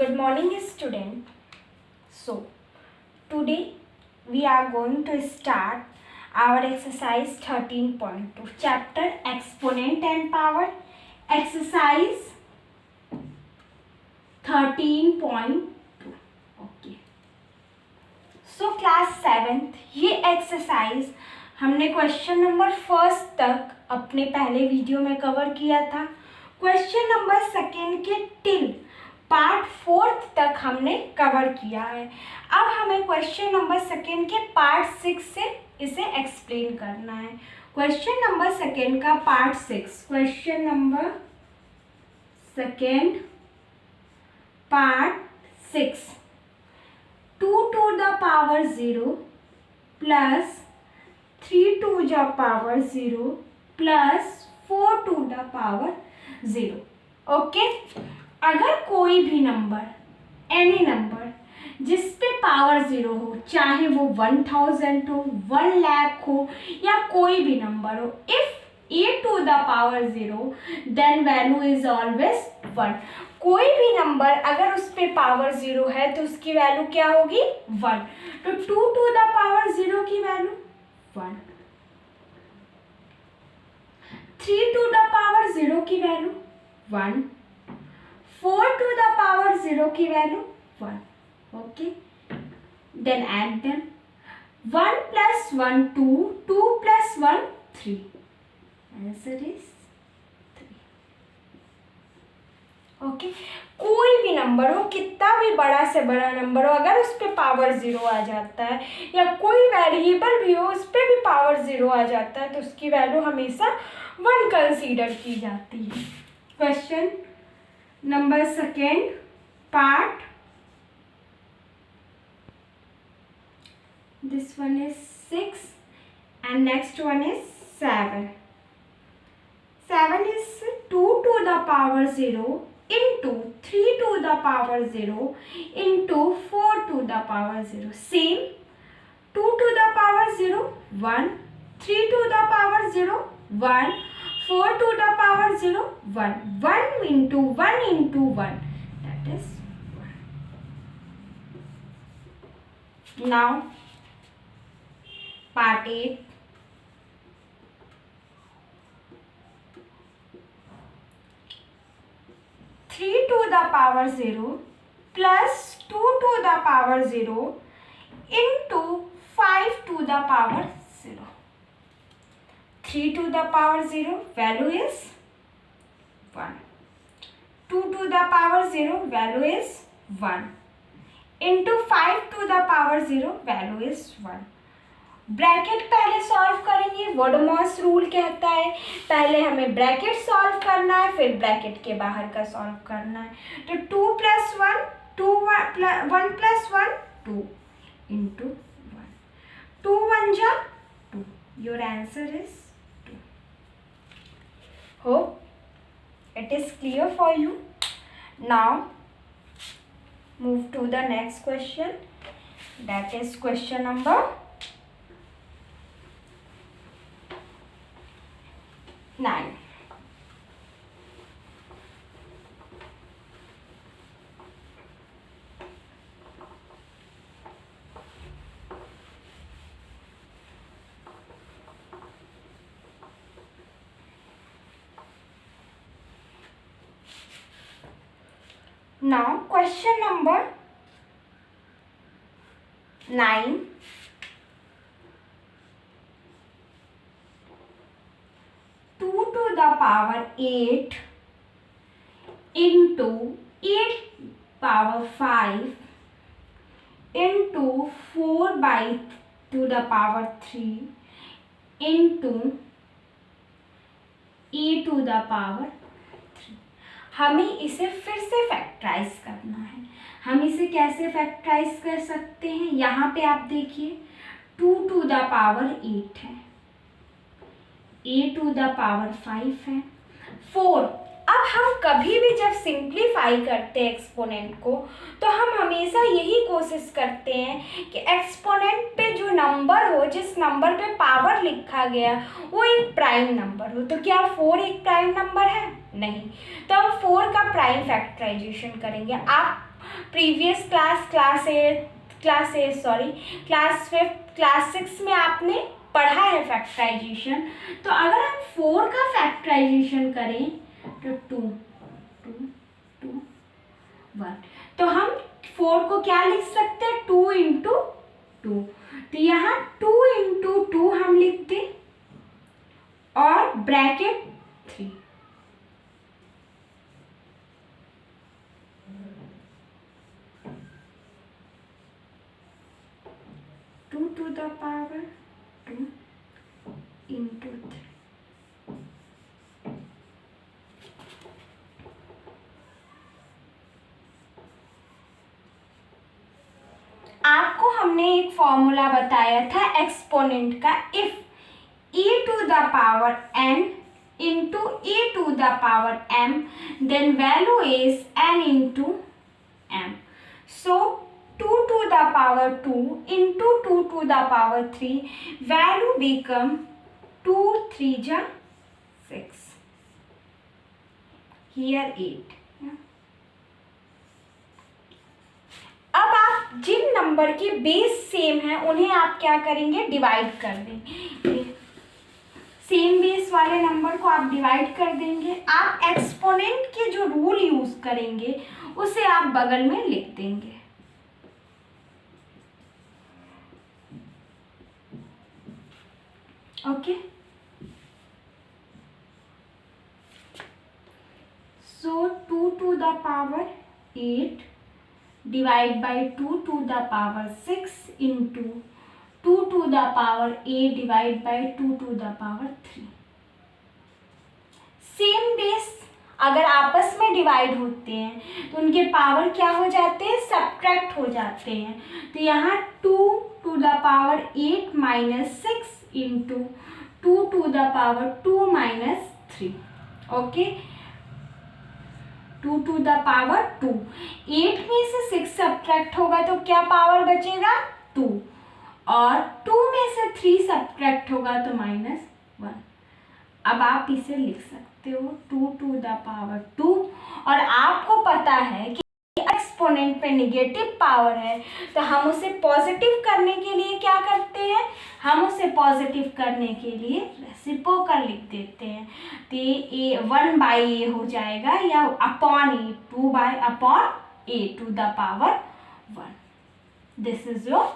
Good morning, student. So, today we are going to start our exercise 13.2, chapter Exponent and Power. Exercise 13.2. Okay. So, class 7th ये exercise हमने question number first तक अपने पहले video में cover किया था. Question number second के till part fourth तक हमने कवर किया है. अब हमें क्वेश्चन नंबर सेकेंड के पार्ट 6 से इसे एक्सप्लेन करना है. क्वेश्चन नंबर सेकेंड का part 6, question number second part 6, 2 to the power 0 plus 3 to the power 0 plus 4 to the power 0. Okay, अगर कोई भी नंबर, एनी नंबर जिस पे पावर 0 हो, चाहे वो 1000 हो, 1 लाख हो या कोई भी नंबर हो, if a to the power 0 then value is always 1. कोई भी नंबर अगर उस पे पावर 0 है तो उसकी वैल्यू क्या होगी? 1. तो 2 to the power 0 की वैल्यू 1, 3 to the power 0 की वैल्यू 1, 4 to the power 0 की value 1. Okay, then add them. 1 plus 1 2, 2 plus 1 3. Answer is 3. Okay, कोई भी नंबर हो, कितना भी बड़ा से बड़ा नंबर हो, अगर उस पर पावर 0 आ जाता है या कोई वेरिएबल भी हो उस पर भी पावर 0 आ जाता है तो उसकी वैल्यू हमेशा 1 कंसीडर की जाती है. Question number second part, this one is 6 and next one is 7. 7 is 2 to the power 0 into 3 to the power 0 into 4 to the power 0. Same, 2 to the power 0 1, 3 to the power 0 1, 4 to the power 0 1. 1 into 1 into 1, that is 1. Now part 8. Three to the power 0 plus 2 to the power 0 into 5 to the power 0. 3 to the power 0 value is 1. 2 to the power 0 value is 1. Into 5 to the power 0 value is 1. Bracket पहले solve करेंगे. वोडमॉस rule कहता है पहले हमें bracket solve करना है फिर bracket के बाहर का सॉल्व करना है. तो 2 plus 1 2, 1 plus 1 2 into 1. 2 1 जा 2. Your answer is 2. Hope it is clear for you. Now move to the next question. That is question number 9. Now question number 9. 2 to the power 8 into 8 power 5 into 4 by to the power 3 into e to the power 3. हमें इसे फिर से factorise करना है. हम इसे कैसे factorise कर सकते हैं? यहाँ पे आप देखिए 2 to the power 8 है, a to the power 5 है, 4. अब हम कभी भी जब सिंप्लीफाई करते हैं एक्सपोनेंट को तो हम हमेशा यही कोशिश करते हैं कि एक्सपोनेंट पे जो नंबर हो, जिस नंबर पे पावर लिखा गया वो एक प्राइम नंबर हो. तो क्या 4 एक प्राइम नंबर है? नहीं. तो हम 4 का प्राइम फैक्टराइजेशन करेंगे. आप प्रीवियस क्लास 5th क्लास 6 में आपने पढ़ा है फैक्टराइजेशन। तो अगर हम 4 का फैक्टराइजेशन करें तो 2 2 2 1, तो हम 4 को क्या लिख सकते हैं, 2 इंटू 2। तो यहाँ 2 इंटू 2 हम लिखते और bracket 3। Two to the power 2 into 3। आपको हमने एक फॉर्मूला बताया था एक्सपोनेंट का, if e to the power n into e to the power m then value is n into m। So 2 to the power 2 into 2 to the power 3 value become 2 3 ja 6, here 8। अब आप जिन number के base same है उन्हें आप क्या करेंगे, divide कर देंगे। सेम बेस वाले नंबर को आप डिवाइड कर देंगे। आप एक्सपोनेंट के जो रूल यूज करेंगे उसे आप बगल में लिख देंगे। Okay, so 2 to the power 8 divide by 2 to the power 6 into 2 to the power 8 divide by 2 to the power 3। Same base अगर आपस में डिवाइड होते हैं तो उनके पावर क्या हो जाते हैं, सब्ट्रैक्ट हो जाते हैं। तो यहाँ 2 to the power 8 minus 6 into 2 to the power 2 minus 3। Okay, 2 to the power 2, 8 में से 6 सब्ट्रैक्ट होगा तो क्या पावर बचेगा, 2, और 2 में से 3 सब्ट्रैक्ट होगा तो -1। अब आप इसे लिख सकते हो 2 to the power 2, और आपको पता है कि एक्सपोनेंट पे नेगेटिव पावर है तो हम उसे पॉजिटिव करने के लिए क्या करते हैं, हम उसे पॉजिटिव करने के लिए रेसिप्रोकल लिख देते हैं। तो ये 1/a हो जाएगा या upon a, 2/a to the power 1। This is your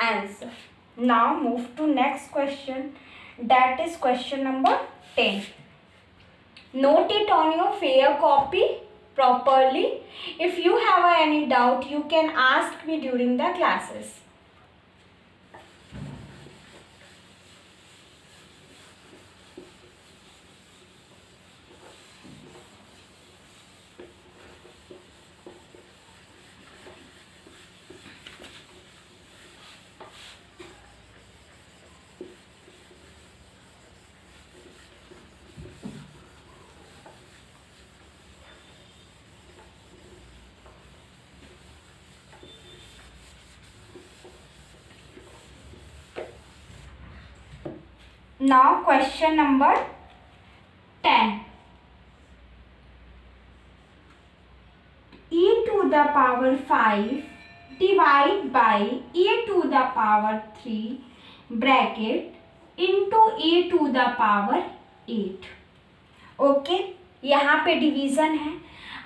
answer. Now move to next question, that is question number 10। Note it on your fair copy properly. If you have any doubt, you can ask me during the classes. Now question number 10. E to the power 5 divide by e to the power 3 bracket into e to the power 8। Okay, यहाँ पे division है।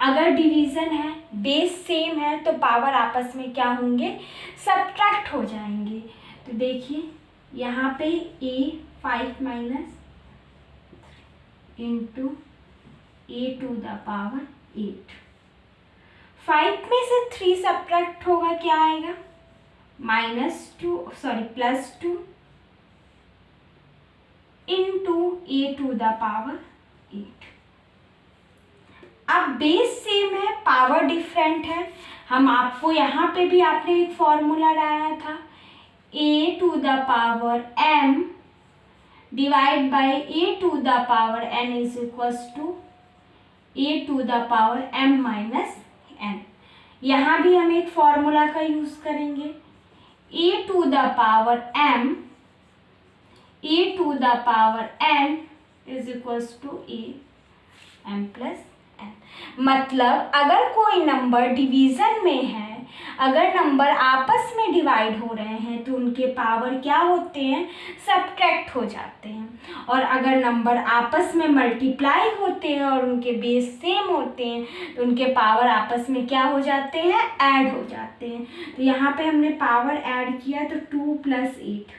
अगर division है, base same है तो power आपस में क्या होंगे, सब्ट्रैक्ट हो जाएंगे। तो देखिए यहाँ पे a 5 minus into a to the power 8। 5 में से 3 सब्ट्रैक्ट होगा, क्या आएगा, +2 into a to the power 8। अब बेस सेम है, पावर डिफरेंट है। हम आपको यहाँ पे भी आपने एक फॉर्मूला डाला था, a to the power m divide by a to the power n is equals to a to the power m minus n। यहाँ भी हम एक फॉर्मूला का यूज करेंगे, a to the power m a to the power n is equals to a m plus मतलब अगर कोई number division में है, अगर नंबर आपस में डिवाइड हो रहे हैं तो उनके पावर क्या होते हैं, सब्ट्रैक्ट हो जाते हैं। और अगर नंबर आपस में मल्टीप्लाई होते हैं और उनके बेस सेम होते हैं तो उनके पावर आपस में क्या हो जाते हैं, ऐड हो जाते हैं। तो यहाँ पे हमने पावर ऐड किया तो 2 + 8,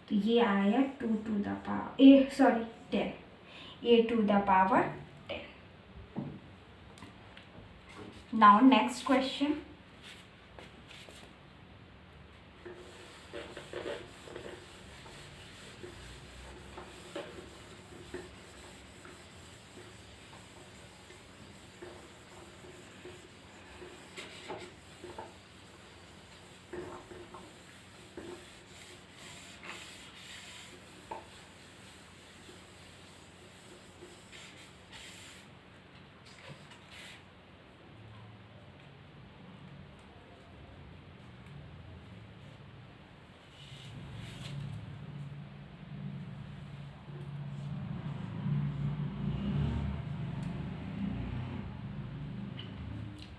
तो ये आया 2 to the power 10, a to the power 10. Now next question.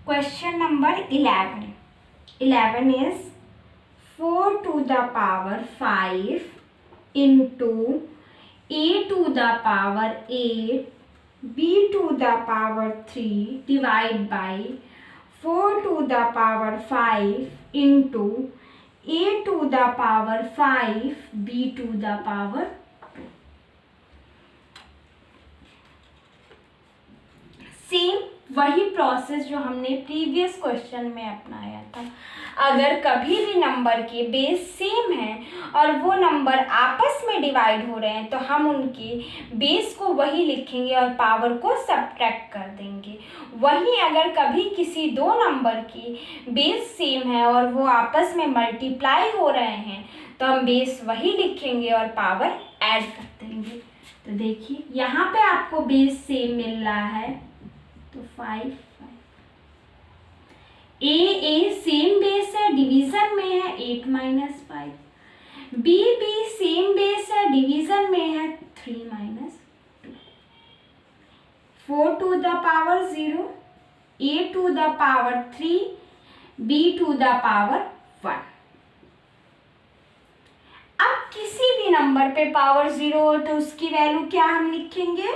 Question number 11. 11 is 4 to the power 5 into a to the power 8 b to the power 3 divide by 4 to the power 5 into a to the power 5 b to the power 2. Same वही process जो हमने previous question में अपनाया था। अगर कभी भी number के बेस सेम हैं और वो नंबर आपस में डिवाइड हो रहे हैं तो हम उनके बेस को वही लिखेंगे और पावर को सब्ट्रैक्ट कर देंगे। वहीं अगर कभी किसी दो नंबर की बेस सेम है और वो आपस में मल्टीप्लाई हो रहे हैं तो हम बेस वही लिखेंगे और पावर ऐड कर देंगे। तो देखिए यहाँ पे आपको बेस सेम मिल रहा है तो 5 ए सेम बेस है, डिवीजन में है 8 - 5, बी सेम बेस है, डिवीजन में है 3 - 2, 4 to the power 0, a to the power 3, b to the power 1। अब किसी भी नंबर पे पावर 0 हो तो उसकी वैल्यू क्या हम लिखेंगे,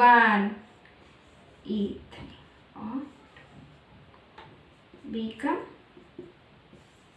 1, A3 और become